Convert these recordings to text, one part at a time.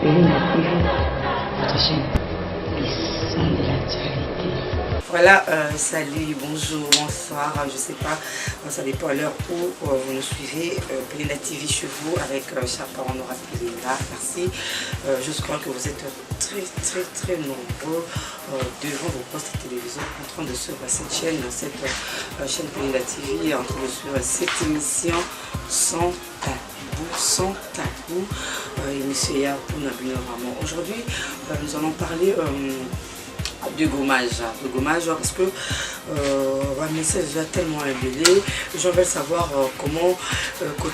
Péline TV, votre chaîne des sons de l'actualité. Voilà, salut, bonjour, bonsoir, je sais pas, ça dépend à l'heure où vous nous suivez. Péline TV chez vous avec Chapa, on aura Péline-là, merci. Je crois que vous êtes très nombreux devant vos postes de télévision en train de suivre cette chaîne Péline TV, en train de suivre cette émission sans tabou, émission hier pour Nabino Ramon. Aujourd'hui, nous allons parler de gommage parce que le message est tellement embellé. Les gens veulent savoir comment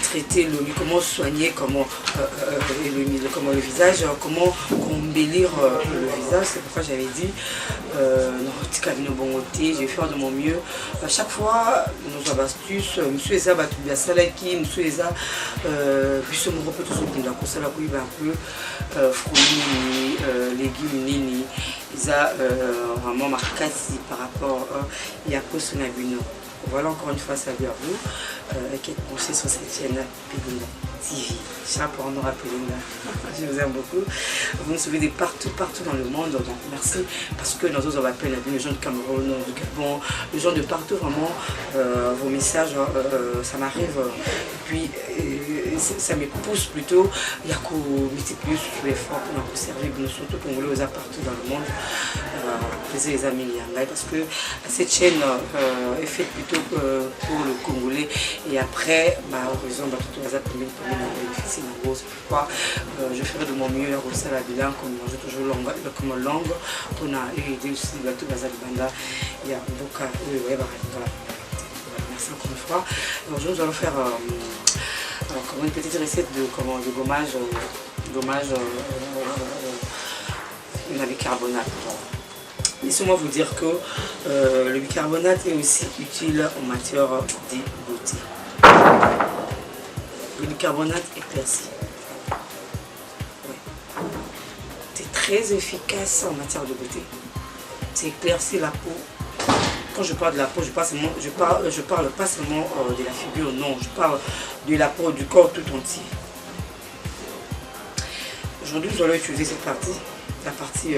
traiter l'OMI, comment soigner, comment le visage, comment embellir le visage. C'est pourquoi j'avais dit je vais faire de mon mieux. À chaque fois, nous avons astuces, monsieur Eza Batubia Salaki, monsieur Eza, puisque nous repétons ce qu'on a conseillé un peu, fruits, légumes, nini. Vraiment marqué par rapport à Yapo Sonabino. Voilà encore une fois, salut à vous qui êtes branchés sur cette chaîne Péline TV. Chapeau, on aura Péline. Je vous aime beaucoup. Vous nous suivez de partout dans le monde. Donc merci parce que nous avons appelé les gens du Cameroun, du Gabon, les gens de partout. Vraiment, vos messages, ça m'arrive. Puis ça me pousse plutôt. Il y a qu'au multiplier sur l'effort pour nous servir, nous surtout congolais aux partout dans le monde. Les amis parce que cette chaîne est faite plutôt pour le Congolais et après heureusement tout les appels difficile en gros, c'est pourquoi je ferai de mon mieux au sein de la bilan comme je toujours langue on a aidé aussi tout les banda il y a beaucoup voilà. Merci encore une fois. Aujourd'hui nous allons faire une petite recette de gommage la bicarbonate. Laissez-moi vous dire que le bicarbonate est aussi utile en matière de beauté. Le bicarbonate éclairci. Ouais. C'est très efficace en matière de beauté. C'est éclaircir la peau. Quand je parle de la peau, je parle pas seulement de la figure, non, je parle de la peau, du corps tout entier. Aujourd'hui, nous allons utiliser cette partie, la partie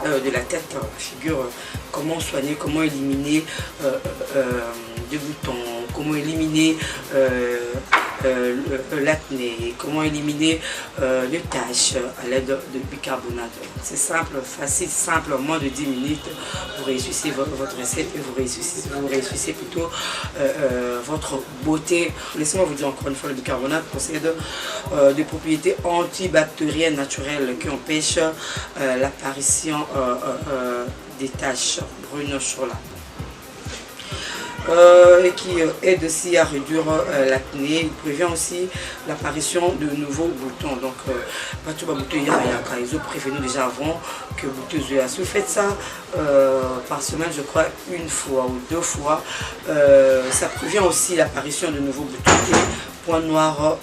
de la tête, la figure, comment soigner, comment éliminer des boutons, comment éliminer l'acné, comment éliminer les taches à l'aide de bicarbonate. C'est simple, facile, simple, en moins de 10 minutes, vous réussissez votre recette et vous réussissez plutôt votre beauté. Laissez-moi vous dire encore une fois, le bicarbonate possède des propriétés antibactériennes naturelles qui empêchent l'apparition des taches brunes sur la peau. Et qui aide aussi à réduire l'acné. Il prévient aussi l'apparition de nouveaux boutons. Donc, pas tout bouton ils ont prévenu déjà avant que boutons. Si vous faites ça par semaine, je crois une fois ou deux fois, ça prévient aussi l'apparition de nouveaux boutons. Et points noirs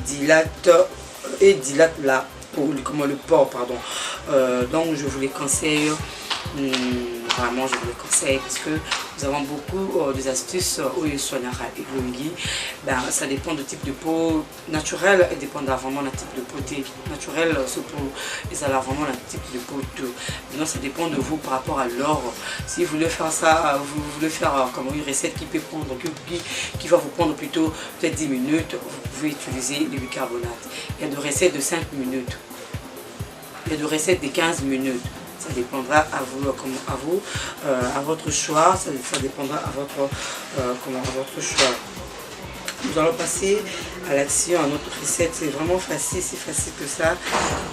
dilate la peau, comme le port, pardon. Donc, je vous les conseille. Vraiment, je vous le conseille parce que nous avons beaucoup des astuces où il soignera et l'ongi. Ça dépend du type de peau naturelle et dépendra vraiment du type de peau naturelle, surtout ils ont vraiment le type de peau tout. Maintenant, ça dépend de vous par rapport à l'or. Si vous voulez faire ça, vous voulez faire comme une recette qui peut prendre, qui va vous prendre plutôt peut-être 10 minutes, vous pouvez utiliser le bicarbonate. Il y a des recettes de 5 minutes, il y a des recettes de 15 minutes. Ça dépendra à vous, à votre choix, ça dépendra à votre choix. Nous allons passer à l'action, à notre recette. C'est vraiment facile, c'est facile que ça.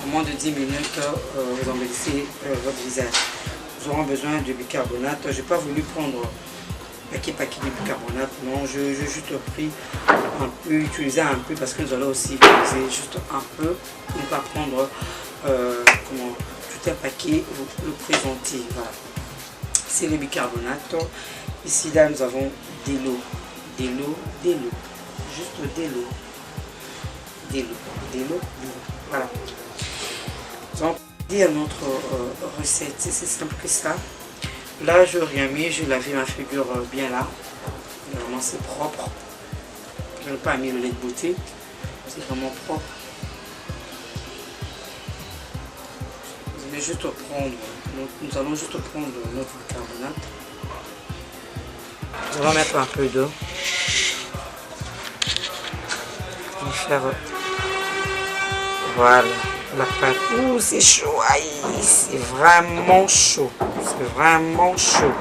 En moins de 10 minutes, vous embellissez votre visage. Nous aurons besoin de bicarbonate. Je n'ai pas voulu prendre paquet de bicarbonate, non, j'ai juste pris un peu, utiliser un peu parce que nous allons aussi utiliser juste un peu pour ne pas prendre un paquet, vous le présentez. Voilà. C'est le bicarbonate. Ici, là, nous avons de l'eau. Juste de l'eau. Voilà. Donc, à notre recette, c'est simple que ça. Là, je n'ai rien mis, j'ai lavé ma figure bien là. Vraiment, c'est propre. Je n'ai pas mis le lait de beauté. C'est vraiment propre. je vais juste prendre, nous allons juste prendre notre bicarbonate. Nous allons mettre un peu d'eau. Je vais faire, voilà, la pâte. Ouh, c'est chaud, aïe, c'est vraiment chaud, c'est vraiment chaud.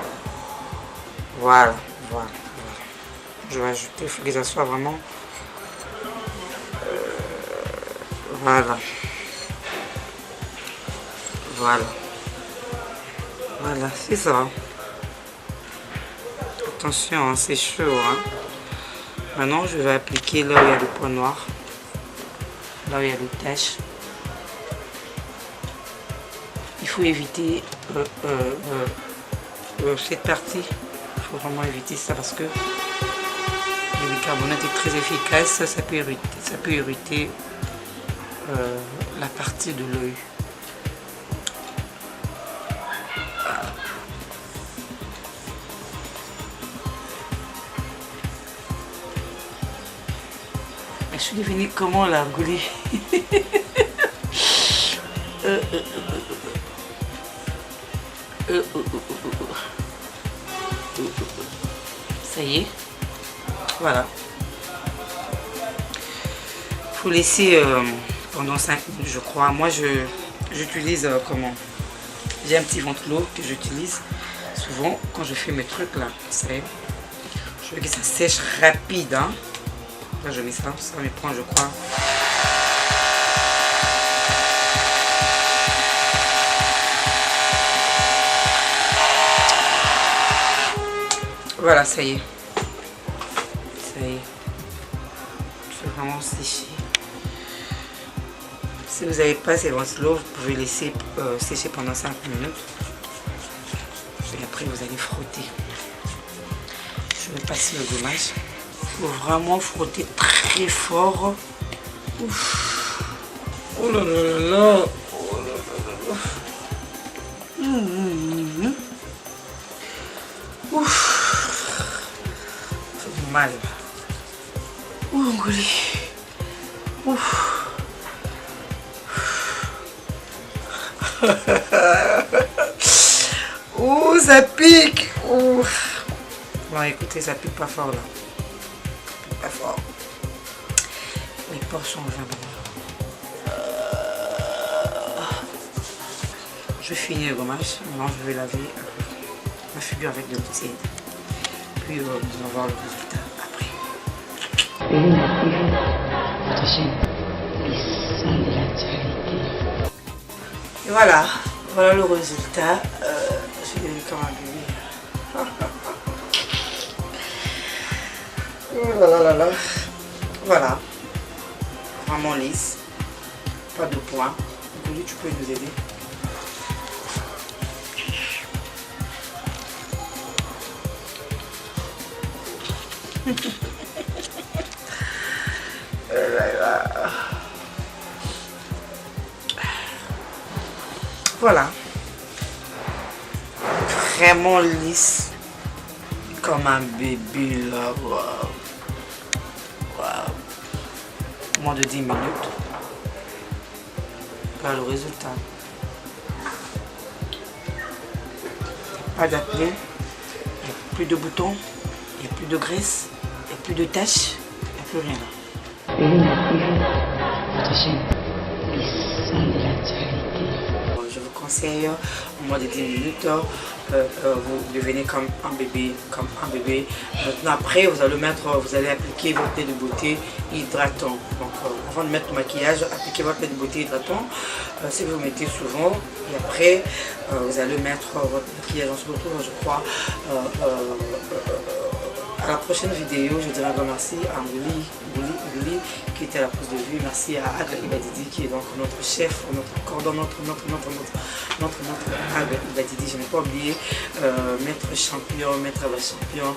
Voilà, voilà. Je vais ajouter, il faut que ça soit vraiment, voilà. Voilà. Voilà, c'est ça. Attention, hein, c'est chaud. Hein. Maintenant, je vais appliquer là où il y a le point noir. Là où il y a les taches. Il faut éviter cette partie. Il faut vraiment éviter ça parce que le bicarbonate est très efficace. Ça peut irriter la partie de l'œil. Je suis devenue comment la Gouli. Ça y est. Voilà. Il faut laisser pendant 5 minutes, je crois. Moi, j'utilise comment? J'ai un petit ventilo que j'utilise souvent quand je fais mes trucs là. Je veux que ça sèche rapide. Hein. Là, je mets ça me prend, je crois. Voilà, ça y est. Ça y est. C'est vraiment séché. Si vous n'avez pas ces ventilos, vous pouvez laisser sécher pendant 5 minutes. Et après, vous allez frotter. Je vais passer le gommage. Il faut vraiment frotter très fort. Ouf. Oh là là là. Oh là là là. Ouf. C'est mal. Ouh, Gouli. Ouf. Ouh, ça pique. Ouh. Bon, écoutez, ça pique pas fort là. Pas fort. Les portions vraiment. Je finis le gommage. Maintenant, je vais laver ma figure avec de l'eau tiède. Puis, nous allons voir le résultat après. Votre chaîne, les sons de l'actualité. Et voilà. Voilà le résultat. Je suis devenue comme un bébé. Oh là là là là. Voilà. Vraiment lisse. Pas de points. Gouli, tu peux nous aider. Voilà. Vraiment lisse. Comme un bébé là. Waouh. Waouh. Moins de 10 minutes. Voilà le résultat. Pas d'acné. Il n'y a plus de boutons. Il n'y a plus de graisse. Il n'y a plus de taches. Il n'y a plus rien là. Votre chaîne, les sons de l'actualité. Je vous conseille au moins de 10 minutes, vous devenez comme un bébé, Maintenant après, vous allez appliquer votre lait de beauté hydratant. Donc avant de mettre le maquillage, appliquez votre lait de beauté hydratant. Si vous mettez souvent, et après vous allez mettre votre maquillage. On se retrouve, je crois, à la prochaine vidéo. Je dirais un grand merci à Gouli qui était à la pose de vue. Merci à Aga Ibadidi qui est donc notre chef, notre cordon, notre Aga Ibadidi. Je n'ai pas oublié maître champion, maître champion,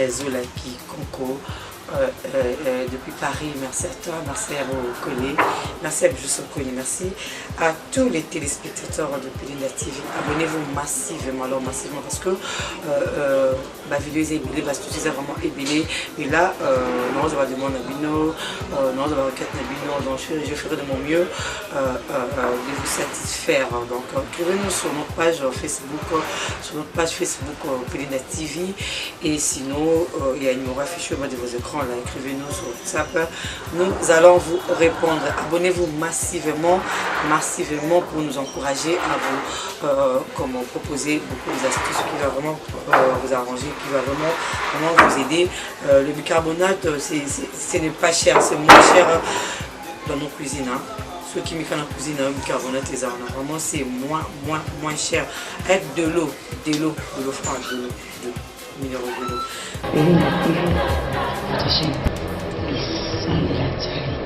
Zolaki, Konko. depuis Paris. Merci à toi, merci à vos collègues, merci à Justin Kony, merci à tous les téléspectateurs de Pelinda TV. Abonnez-vous massivement, alors massivement, parce que ma vidéo est ébélée, parce que c'est vraiment ébélé. Et là, non, je vais demander à Bino, non, je vais requêter à Bino, donc je ferai de mon mieux de vous satisfaire. Donc, écrivez-nous sur notre page Facebook, Pelinda TV. Et sinon, il y a un numéro affiché au bas de vos écrans, là, écrivez-nous sur WhatsApp. Nous allons vous répondre. Abonnez-vous massivement pour nous encourager à vous proposer beaucoup d'astuces qui va vraiment vous arranger, qui va vraiment vous aider. Le bicarbonate, ce n'est pas cher, c'est moins cher dans nos cuisines. Hein. Ceux qui mettent dans la cuisine, le bicarbonate, les armes, vraiment c'est moins cher. Avec de l'eau froide, de l'eau minérale, de l'eau. Pelinda TV, votre chaîne, les sons de l'actualité.